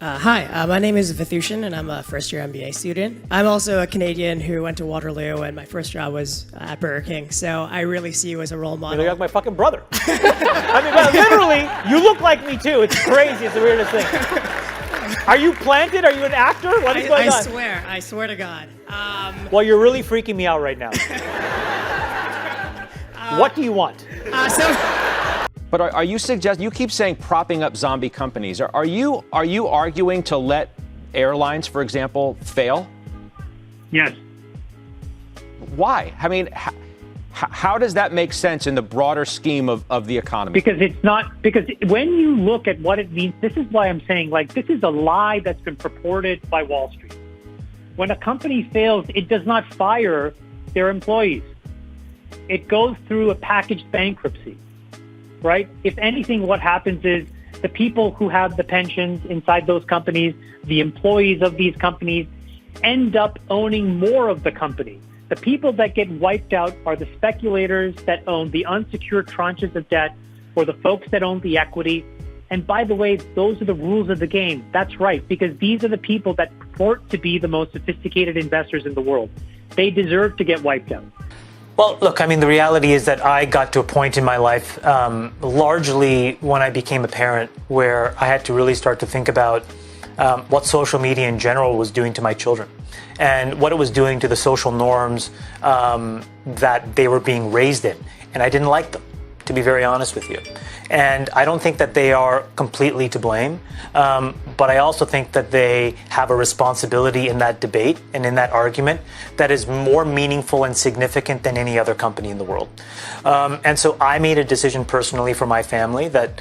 Hi, my name is Vithushan, and I'm a first-year MBA student. I'm also a Canadian who went to Waterloo, and my first job was at Burger King, so I really see you as a role model. You're like my fucking brother. I mean, well, literally, you look like me too. It's crazy. It's the weirdest thing. Are you planted? Are you an actor? What is going on? I swear to God. Well, you're really freaking me out right now. What do you want? But are you suggesting, you keep saying propping up zombie companies. Are you arguing to let airlines, for example, fail? Yes. Why? I mean, how does that make sense in the broader scheme of the economy? Because when you look at what it means, this is why I'm saying, like, this is a lie that's been purported by Wall Street. When a company fails, it does not fire their employees. It goes through a packaged bankruptcy. Right? If anything, what happens is the people who have the pensions inside those companies, the employees of these companies, end up owning more of the company. The people that get wiped out are the speculators that own the unsecured tranches of debt, or the folks that own the equity. And by the way, those are the rules of the game. That's right, because these are the people that purport to be the most sophisticated investors in the world. They deserve to get wiped out. Well, look, I mean, the reality is that I got to a point in my life, largely when I became a parent, where I had to really start to think about what social media in general was doing to my children and what it was doing to the social norms that they were being raised in. And I didn't like them, to be very honest with you. And I don't think that they are completely to blame, but I also think that they have a responsibility in that debate and in that argument that is more meaningful and significant than any other company in the world. And so I made a decision personally for my family that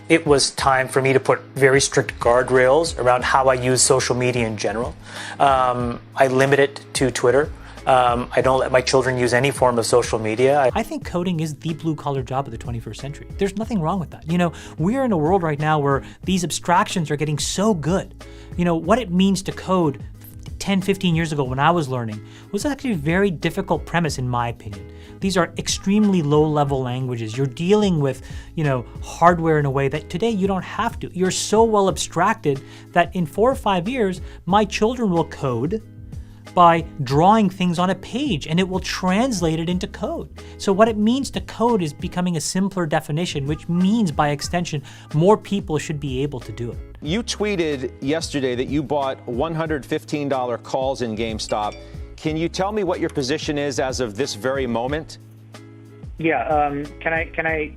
it was time for me to put very strict guardrails around how I use social media in general. I limit it to Twitter. I don't let my children use any form of social media. I think coding is the blue-collar job of the 21st century. There's nothing wrong with that. You know, we're in a world right now where these abstractions are getting so good. You know, what it means to code 10, 15 years ago when I was learning was actually a very difficult premise in my opinion. These are extremely low-level languages. You're dealing with, you know, hardware in a way that today you don't have to. You're so well abstracted that in 4 or 5 years, my children will code by drawing things on a page, and it will translate it into code. So what it means to code is becoming a simpler definition, which means by extension, more people should be able to do it. You tweeted yesterday that you bought $115 calls in GameStop. Can you tell me what your position is as of this very moment? Yeah, can I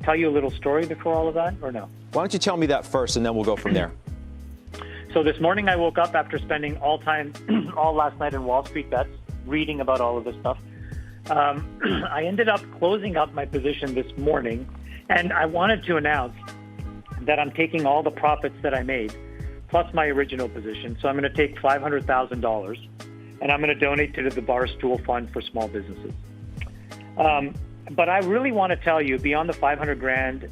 tell you a little story before all of that, or no? Why don't you tell me that first, and then we'll go from there. So this morning I woke up after spending all last night in Wall Street bets, reading about all of this stuff. I ended up closing up my position this morning, and I wanted to announce that I'm taking all the profits that I made, plus my original position. So I'm going to take $500,000, and I'm going to donate to the Barstool Fund for Small Businesses. But I really want to tell you, beyond the 500 grand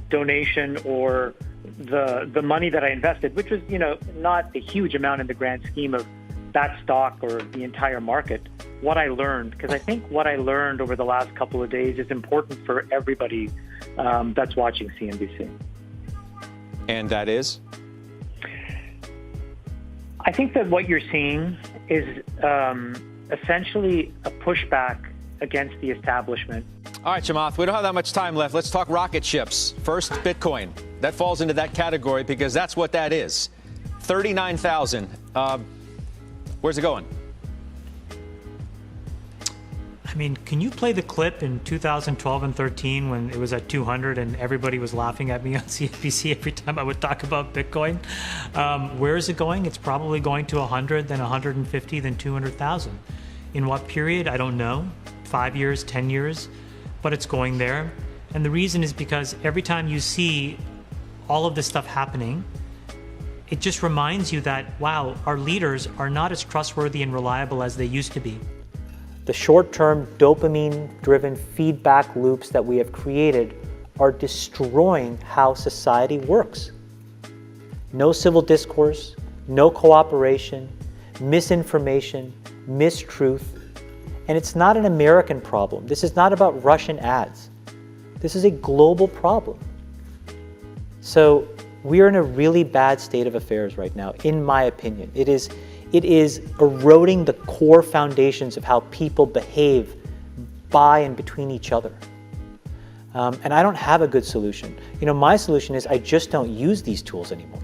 donation or the money that I invested, which was, you know, not a huge amount in the grand scheme of that stock or the entire market, what I learned, because I think what I learned over the last couple of days is important for everybody that's watching CNBC. And that is? I think that what you're seeing is essentially a pushback against the establishment. All right, Chamath, we don't have that much time left. Let's talk rocket ships. First, Bitcoin. That falls into that category because that's what that is. 39,000. Where's it going? I mean, can you play the clip in 2012 and 13 when it was at 200 and everybody was laughing at me on CNBC every time I would talk about Bitcoin? Where is it going? It's probably going to 100, then 150, then 200,000. In what period? I don't know. 5 years, 10 years, but it's going there. And the reason is because every time you see all of this stuff happening, it just reminds you that, wow, our leaders are not as trustworthy and reliable as they used to be. The short-term dopamine-driven feedback loops that we have created are destroying how society works. No civil discourse, no cooperation, misinformation, mistruth. And it's not an American problem. This is not about Russian ads. This is a global problem. So We are in a really bad state of affairs right now, in my opinion. It is eroding the core foundations of how people behave by and between each other. And I don't have a good solution. My solution is I just don't use these tools anymore.